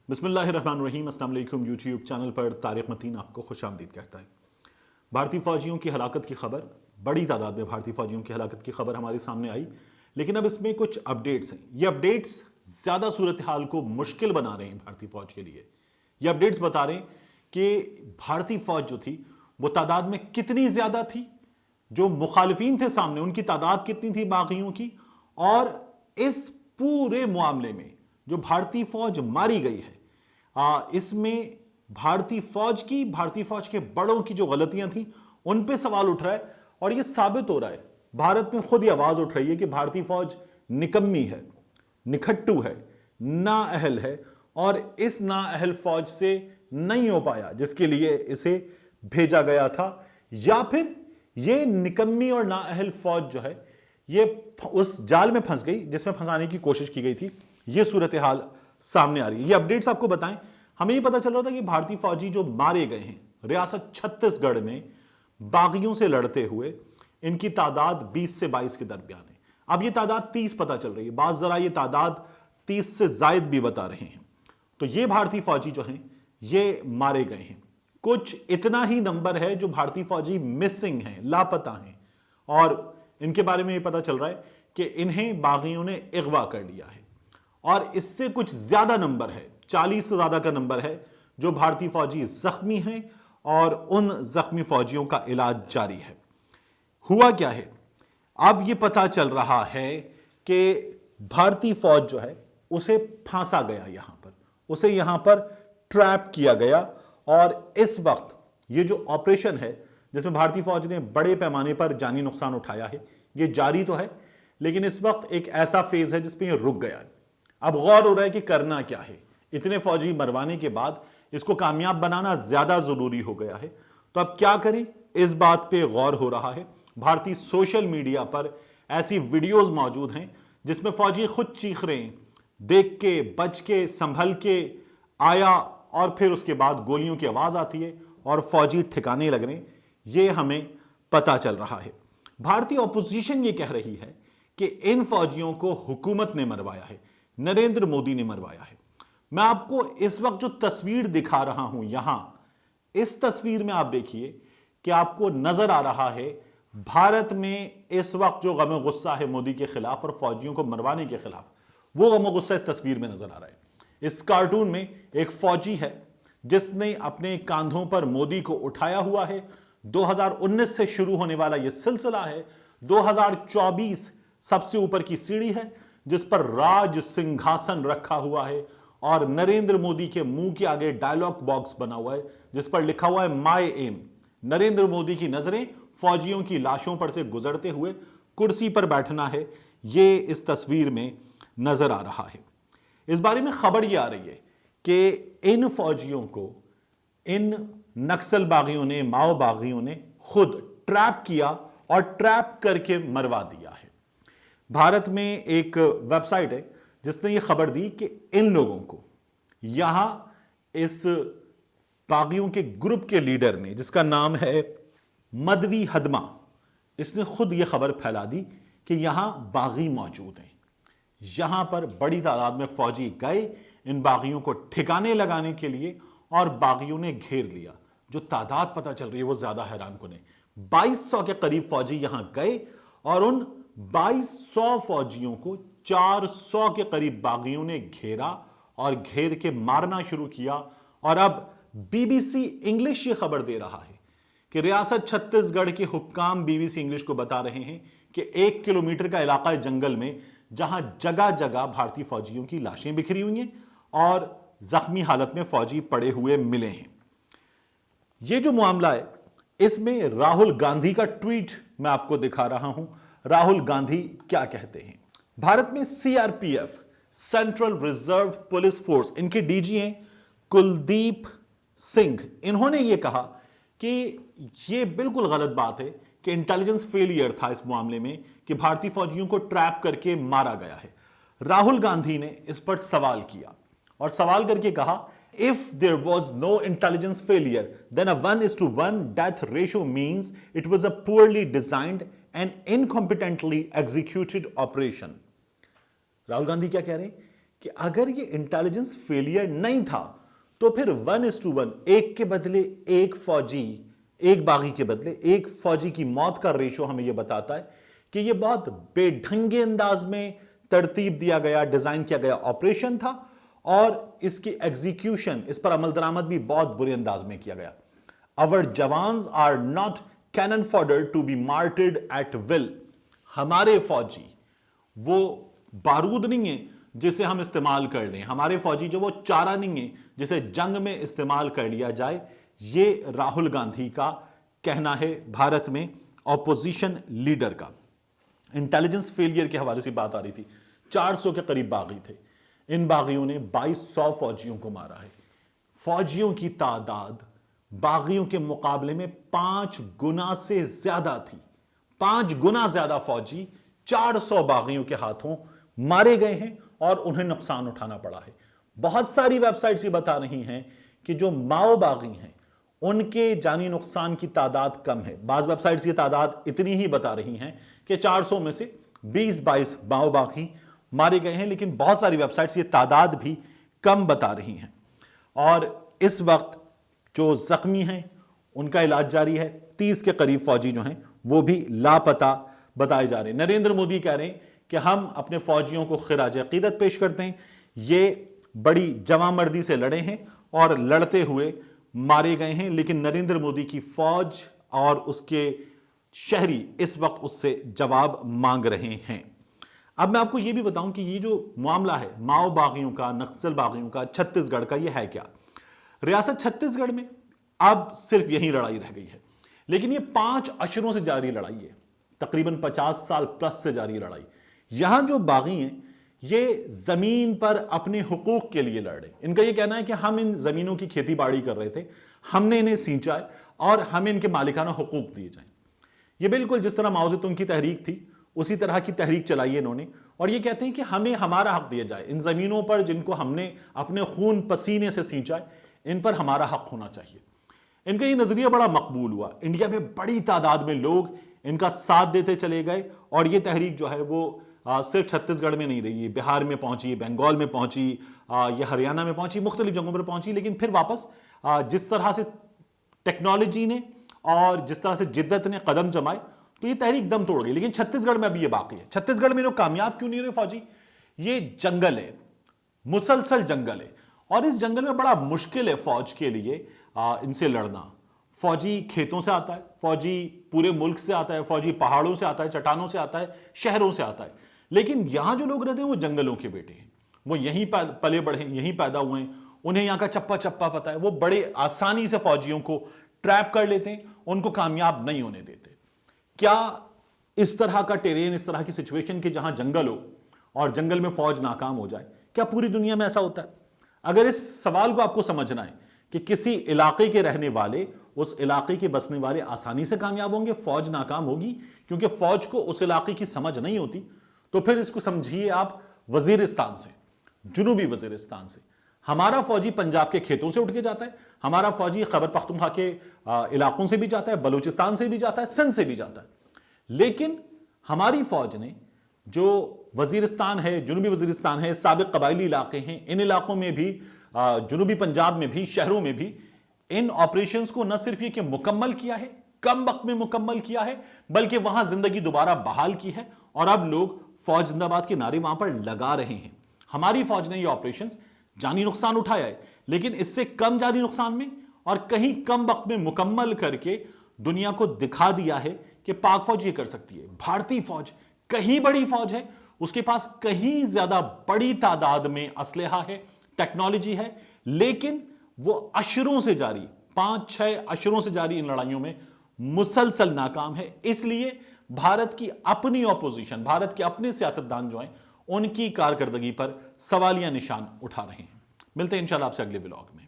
बिस्मिल्लाहिर्रहमानिर्रहीम। अस्सलाम वालेकुम। यूट्यूब चैनल पर तारिक मतीन आपको खुशामदीद कहता है। भारतीय फ़ौजियों की हलाकत की खबर, बड़ी तादाद में भारतीय फ़ौजियों की हलाकत की खबर हमारे सामने आई, लेकिन अब इसमें कुछ अपडेट्स हैं। ये अपडेट्स ज़्यादा सूरत हाल को मुश्किल बना रहे हैं भारतीय फ़ौज के लिए। ये अपडेट्स बता रहे हैं कि भारतीय फ़ौज जो थी वो तादाद में कितनी ज़्यादा थी, जो मुखालिफिन थे सामने उनकी तादाद कितनी थी बागियों की, और इस पूरे मामले में जो भारतीय फौज मारी गई है इसमें भारतीय फौज के बड़ों की जो गलतियां थी उन पे सवाल उठ रहा है। और यह साबित हो रहा है, भारत में खुद ही आवाज उठ रही है कि भारतीय फौज निकम्मी है, निखट्टू है, नाअहल है, और इस नाअहल फौज से नहीं हो पाया जिसके लिए इसे भेजा गया था, या फिर यह निकम्मी और नाअहल फौज जो है ये उस जाल में फंस गई जिसमें फंसाने की कोशिश की गई थी। यह सूरत हाल सामने आ रही है। ये अपडेट्स आपको बताएं, हमें यह पता चल रहा था कि भारतीय फौजी जो मारे गए हैं रियासत छत्तीसगढ़ में बागियों से लड़ते हुए, इनकी तादाद 20 से 22 के दरमियान है। अब यह तादाद 30 पता चल रही है, बाज जरा यह तादाद 30 से जायद भी बता रहे हैं। तो ये भारतीय फौजी जो हैं ये मारे गए हैं। कुछ इतना ही नंबर है जो भारतीय फौजी मिसिंग हैं, लापता हैं, और इनके बारे में यह पता चल रहा है कि इन्हें बागियों ने अगवा कर लिया है। और इससे कुछ ज्यादा नंबर है, 40 से ज्यादा का नंबर है जो भारतीय फौजी जख्मी हैं, और उन जख्मी फौजियों का इलाज जारी है। हुआ क्या है, अब यह पता चल रहा है कि भारतीय फौज जो है उसे फांसा गया, यहां पर उसे यहां पर ट्रैप किया गया। और इस वक्त यह जो ऑपरेशन है जिसमें भारतीय फौज ने बड़े पैमाने पर जानी नुकसान उठाया है, यह जारी तो है, लेकिन इस वक्त एक ऐसा फेज है जिसमें यह रुक गया है। अब गौर हो रहा है कि करना क्या है। इतने फौजी मरवाने के बाद इसको कामयाब बनाना ज्यादा जरूरी हो गया है। तो अब क्या करें, इस बात पे गौर हो रहा है। भारतीय सोशल मीडिया पर ऐसी वीडियोस मौजूद हैं जिसमें फौजी खुद चीख रहे हैं, देख के, बच के, संभल के आया, और फिर उसके बाद गोलियों की आवाज आती है और फौजी ठिकाने लग रहे हैं। यह हमें पता चल रहा है। भारतीय ऑपोजिशन यह कह रही है कि इन फौजियों को हुकूमत ने मरवाया है, नरेंद्र मोदी ने मरवाया है। मैं आपको इस वक्त जो तस्वीर दिखा रहा हूं यहां, इस तस्वीर में आप देखिए कि आपको नजर आ रहा है भारत में इस वक्त जो गम गुस्सा है मोदी के खिलाफ और फौजियों को मरवाने के खिलाफ, वो गम गुस्सा इस तस्वीर में नजर आ रहा है। इस कार्टून में एक फौजी है जिसने अपने कांधों पर मोदी को उठाया हुआ है। 2019 से शुरू होने वाला यह सिलसिला है। 2024 सबसे ऊपर की सीढ़ी है जिस पर राज सिंहासन रखा हुआ है, और नरेंद्र मोदी के मुंह के आगे डायलॉग बॉक्स बना हुआ है जिस पर लिखा हुआ है माय एम। नरेंद्र मोदी की नजरें फौजियों की लाशों पर से गुजरते हुए कुर्सी पर बैठना है, यह इस तस्वीर में नजर आ रहा है। इस बारे में खबर यह आ रही है कि इन फौजियों को इन नक्सल बागियों ने, माओ बागियों ने खुद ट्रैप किया और ट्रैप करके मरवा दिया है। भारत में एक वेबसाइट है जिसने यह खबर दी कि इन लोगों को यहां इस बागियों के ग्रुप के लीडर ने, जिसका नाम है मदवी हदमा, इसने खुद यह खबर फैला दी कि यहां बागी मौजूद हैं। यहां पर बड़ी तादाद में फौजी गए इन बागियों को ठिकाने लगाने के लिए, और बागियों ने घेर लिया। जो तादाद पता चल रही है वो ज्यादा हैरान कुन है। 2200 के करीब फौजी यहां गए और उन 2200 फौजियों को 400 के करीब बागियों ने घेरा और घेर के मारना शुरू किया। और अब बीबीसी इंग्लिश ये खबर दे रहा है कि रियासत छत्तीसगढ़ के हुक्काम बीबीसी इंग्लिश को बता रहे हैं कि 1 किलोमीटर का इलाका है जंगल में, जहां जगह जगह भारतीय फौजियों की लाशें बिखरी हुई हैं और जख्मी हालत में फौजी पड़े हुए मिले हैं। यह जो मामला है इसमें राहुल गांधी का ट्वीट मैं आपको दिखा रहा हूं। राहुल गांधी क्या कहते हैं। भारत में CRPF, central reserve police force, इनके डीजी हैं कुलदीप सिंह। इन्होंने यह कहा कि यह बिल्कुल गलत बात है कि इंटेलिजेंस फेलियर था इस मामले में कि भारतीय फौजियों को ट्रैप करके मारा गया है। राहुल गांधी ने इस पर सवाल किया और सवाल करके कहा, if there was no intelligence failure then a 1:1 death ratio means it was a poorly designed and incompetently executed operation. Rahul Gandhi क्या कह रहे हैं कि अगर ये इंटेलिजेंस फेलियर नहीं था तो फिर 1:1, एक के बदले एक फौजी, एक बागी के बदले एक फौजी की मौत का रेशो हमें यह बताता है कि यह बहुत बेढंगे अंदाज में तरतीब दिया गया, डिजाइन किया गया ऑपरेशन था और इसकी एग्जीक्यूशन, इस पर अमल दरामद भी बहुत बुरे अंदाज में किया गया। Our jawans are not cannon fodder to be martyred at will. हमारे फौजी वो बारूद नहीं है जिसे हम इस्तेमाल कर लें, हमारे फौजी जो वो चारा नहीं है जिसे जंग में इस्तेमाल कर लिया जाए। ये राहुल गांधी का कहना है भारत में ऑपोजिशन लीडर का। इंटेलिजेंस फेलियर के हवाले से बात आ रही थी। 400 के करीब बागी थे, इन बागियों ने 2200 फौजियों को मारा है। फौजियों की तादाद बागियों के मुकाबले में 5 गुना से ज्यादा थी। 5 गुना ज्यादा फौजी 400 बागियों के हाथों मारे गए हैं और उन्हें नुकसान उठाना पड़ा है। बहुत सारी वेबसाइट्स ये बता रही हैं कि जो माओ बागी हैं उनके जानी नुकसान की तादाद कम है। बाज वेबसाइट्स की तादाद इतनी ही बता रही हैं कि 400 में से 20-22 माओ बागी मारे गए हैं, लेकिन बहुत सारी वेबसाइट्स ये तादाद भी कम बता रही हैं। और इस वक्त जो जख्मी हैं उनका इलाज जारी है। 30 के करीब फौजी जो हैं वो भी लापता बताए जा रहे हैं। नरेंद्र मोदी कह रहे हैं कि हम अपने फौजियों को खिराज अकीदत पेश करते हैं, ये बड़ी जवामर्दी से लड़े हैं और लड़ते हुए मारे गए हैं, लेकिन नरेंद्र मोदी की फौज और उसके शहरी इस वक्त उससे जवाब मांग रहे हैं। अब मैं आपको यह भी बताऊं कि ये जो मामला है माओ बागियों का, नक्सल बागियों का, छत्तीसगढ़ का, यह है क्या। रियासत छत्तीसगढ़ में अब सिर्फ यही लड़ाई रह गई है, लेकिन ये 5 अशरों से जारी लड़ाई है, तकरीबन 50 साल प्लस से जारी लड़ाई। यहां जो बागी हैं ये जमीन पर अपने हुकूक के लिए लड़ रहे हैं। इनका ये कहना है कि हम इन जमीनों की खेती बाड़ी कर रहे थे, हमने इन्हें सींचा है और हमें इनके मालिकाना हुकूक दिए जाएं। ये बिल्कुल जिस तरह माओ ज़ेतुंग की तहरीक थी उसी तरह की तहरीक चलाई है इन्होंने, और ये कहते हैं कि हमें हमारा हक दिया जाए। इन जमीनों पर जिनको हमने अपने खून पसीने से सींचा है, इन पर हमारा हक होना चाहिए। इनका ये नजरिया बड़ा मकबूल हुआ। इंडिया में बड़ी तादाद में लोग इनका साथ देते चले गए और ये तहरीक जो है वो सिर्फ छत्तीसगढ़ में नहीं रही, बिहार में पहुंची, बंगाल में पहुंची, ये हरियाणा में पहुंची, मुख्तलिफ जगहों पर पहुंची। लेकिन फिर वापस जिस तरह से टेक्नोलॉजी ने और जिस तरह से जिद्दत ने कदम जमाए तो ये तहरीक दम तोड़ गई। लेकिन छत्तीसगढ़ में अभी ये बाकी है। छत्तीसगढ़ में जो कामयाब क्यों नहीं रहे फौजी, ये जंगल है, मुसलसल जंगल है, और इस जंगल में बड़ा मुश्किल है फौज के लिए इनसे लड़ना। फौजी खेतों से आता है, फौजी पूरे मुल्क से आता है, फौजी पहाड़ों से आता है, चट्टानों से आता है, शहरों से आता है। लेकिन यहां जो लोग रहते हैं वो जंगलों के बेटे हैं, वो यहीं पले बढ़े, यहीं पैदा हुए हैं, उन्हें यहां का चप्पा चप्पा पता है। वो बड़े आसानी से फौजियों को ट्रैप कर लेते हैं, उनको कामयाब नहीं होने देते। क्या इस तरह का टेरेन, इस तरह की सिचुएशन कि जहां जंगल हो और जंगल में फौज नाकाम हो जाए, क्या पूरी दुनिया में ऐसा होता है? अगर इस सवाल को आपको समझना है कि किसी इलाके के रहने वाले, उस इलाके के बसने वाले आसानी से कामयाब होंगे, फौज नाकाम होगी क्योंकि फौज को उस इलाके की समझ नहीं होती, तो फिर इसको समझिए आप वजीरिस्तान से, जुनूबी वजीरिस्तान से। हमारा फौजी पंजाब के खेतों से उठ के जाता है, हमारा फौजी खैबर पख्तूनख्वा के इलाकों से भी जाता है, बलूचिस्तान से भी जाता है, सिंध से भी जाता है। लेकिन हमारी फौज ने जो वजीरिस्तान है, जुनूबी वजीरिस्तान है, साबिक कबायली इलाके हैं, इन इलाकों में भी, जुनूबी पंजाब में भी, शहरों में भी इन ऑपरेशंस को न सिर्फ ये कि मुकम्मल किया है, कम वक्त में मुकम्मल किया है, बल्कि वहां जिंदगी दोबारा बहाल की है और अब लोग फौज जिंदाबाद के नारे वहां पर लगा रहे हैं। हमारी फौज ने ये ऑपरेशंस जानी नुकसान उठाया है, लेकिन इससे कम जानी नुकसान में और कहीं कम वक्त में मुकम्मल करके दुनिया को दिखा दिया है कि पाक फौज ये कर सकती है। भारतीय फौज कहीं बड़ी फौज है, उसके पास कहीं ज्यादा बड़ी तादाद में असलहा है, टेक्नोलॉजी है, लेकिन वो अशरों से जारी, 5-6 अशरों से जारी इन लड़ाइयों में मुसलसल नाकाम है। इसलिए भारत की अपनी ऑपोजिशन, भारत के अपने सियासतदान जो हैं, उनकी कारकर्दगी पर सवालिया निशान उठा रहे हैं। मिलते हैं इंशाल्लाह आपसे अगले व्लॉग में।